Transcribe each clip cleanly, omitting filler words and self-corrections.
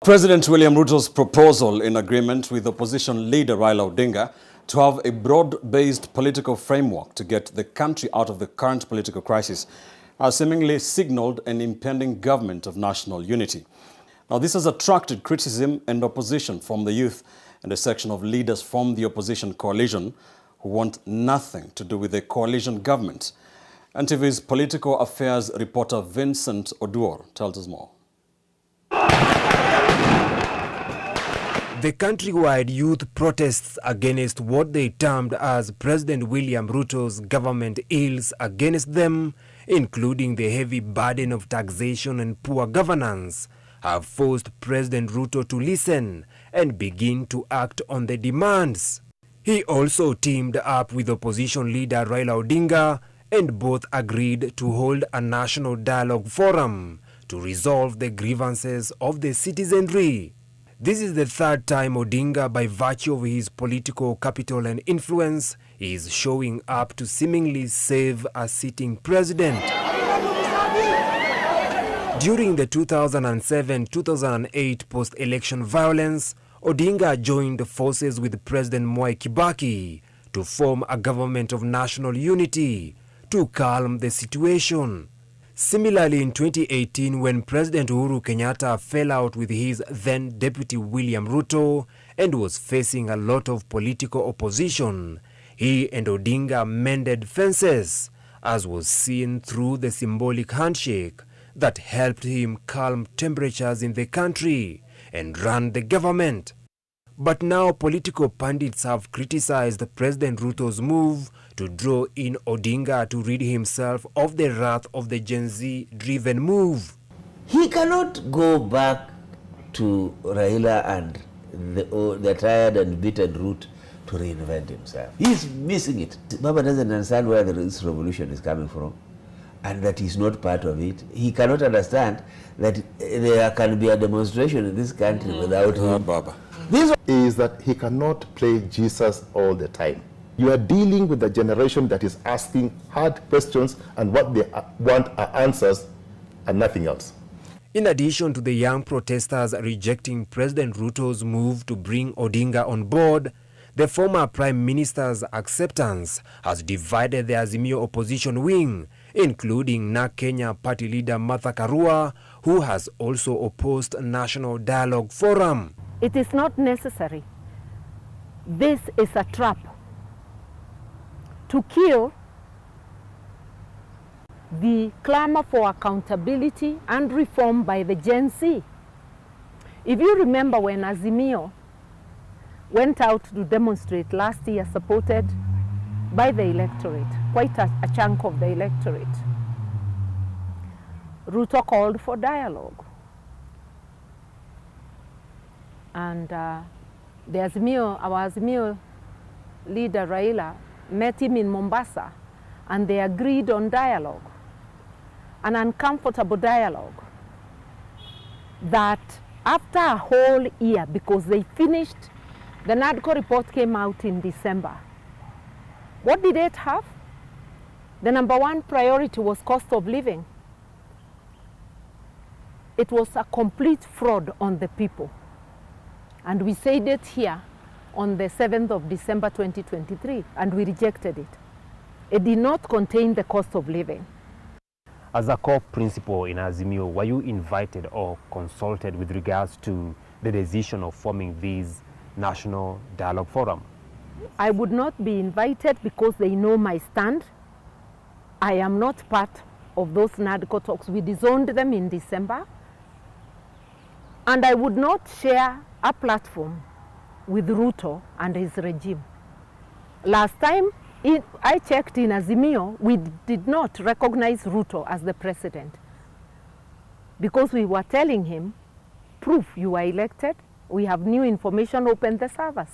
President William Ruto's proposal in agreement with opposition leader Raila Odinga to have a broad-based political framework to get the country out of the current political crisis has seemingly signaled an impending government of national unity. Now, this has attracted criticism and opposition from the youth and a section of leaders from the opposition coalition who want nothing to do with the coalition government. NTV's political affairs reporter Vincent Oduor tells us more. The countrywide youth protests against what they termed as President William Ruto's government ills against them, including the heavy burden of taxation and poor governance, have forced President Ruto to listen and begin to act on the demands. He also teamed up with opposition leader Raila Odinga, and both agreed to hold a national dialogue forum to resolve the grievances of the citizenry. This is the third time Odinga, by virtue of his political capital and influence, is showing up to seemingly save a sitting president. During the 2007-2008 post-election violence, Odinga joined forces with President Mwai Kibaki to form a government of national unity to calm the situation. Similarly, in 2018, when President Uhuru Kenyatta fell out with his then-deputy William Ruto and was facing a lot of political opposition, he and Odinga mended fences, as was seen through the symbolic handshake that helped him calm temperatures in the country and run the government. But now political pundits have criticized President Ruto's move to draw in Odinga to rid himself of the wrath of the Gen Z-driven move. He cannot go back to Raila and the tired and beaten route to reinvent himself. He's missing it. Baba doesn't understand where this revolution is coming from and that he's not part of it. He cannot understand that there can be a demonstration in this country without him. Baba. This is that he cannot play Jesus all the time. You are dealing with a generation that is asking hard questions, and what they want are answers and nothing else. In addition to the young protesters rejecting President Ruto's move to bring Odinga on board, the former Prime Minister's acceptance has divided the Azimio opposition wing, including NARC Kenya party leader Martha Karua, who has also opposed a national dialogue forum. It is not necessary. This is a trap to kill the clamor for accountability and reform by the Gen Z. If you remember when Azimio went out to demonstrate last year, supported by the electorate, quite a chunk of the electorate, Ruto called for dialogue. And our Azimio leader Raila met him in Mombasa, and they agreed on dialogue, an uncomfortable dialogue that after a whole year, because they finished, the NADCO report came out in December. What did it have? The number one priority was cost of living. It was a complete fraud on the people. And we said it here on the 7th of December 2023, and we rejected it. It did not contain the cost of living. As a core principle in Azimio, were you invited or consulted with regards to the decision of forming this national dialogue forum? I would not be invited because they know my stand. I am not part of those NADCO talks. We disowned them in December. And I would not share a platform with Ruto and his regime. Last time I checked in Azimio, we did not recognize Ruto as the president because we were telling him, proof you were elected, we have new information, open the servers.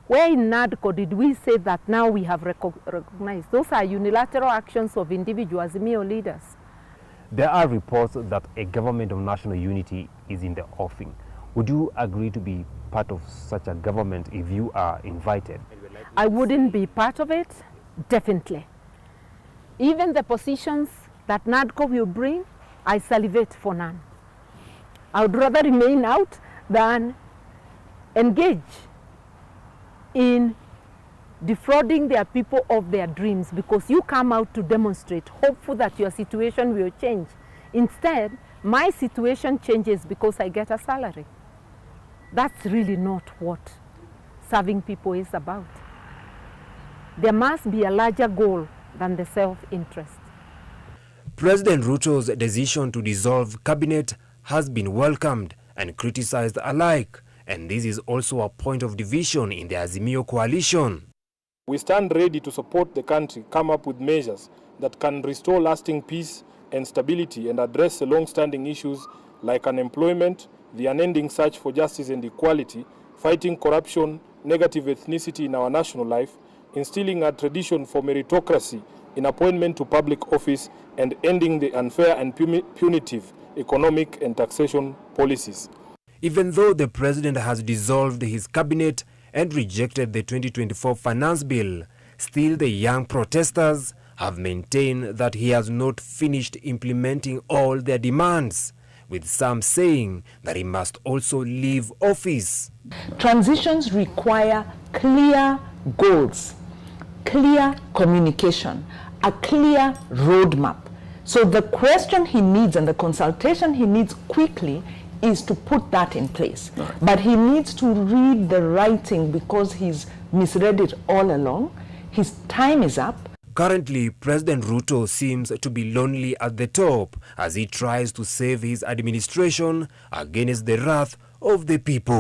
Where in NADCO did we say that now we have recognized? Those are unilateral actions of individual Azimio leaders. There are reports that a government of national unity is in the offing. Would you agree to be part of such a government if you are invited? I wouldn't be part of it, definitely. Even the positions that NADCO will bring, I salivate for none. I would rather remain out than engage in defrauding their people of their dreams, because you come out to demonstrate, hopeful that your situation will change. Instead, my situation changes because I get a salary. That's really not what serving people is about. There must be a larger goal than the self-interest. President Ruto's decision to dissolve cabinet has been welcomed and criticized alike, and this is also a point of division in the Azimio coalition. We stand ready to support the country come up with measures that can restore lasting peace and stability and address the long-standing issues like unemployment, the unending search for justice and equality, fighting corruption, negative ethnicity in our national life, instilling a tradition for meritocracy in appointment to public office, and ending the unfair and punitive economic and taxation policies. Even though the president has dissolved his cabinet and rejected the 2024 finance bill, still the young protesters have maintained that he has not finished implementing all their demands, with some saying that he must also leave office. Transitions require clear goals, clear communication, a clear roadmap. So the question he needs and the consultation he needs quickly is to put that in place. But he needs to read the writing because he's misread it all along. His time is up. Currently, President Ruto seems to be lonely at the top as he tries to save his administration against the wrath of the people.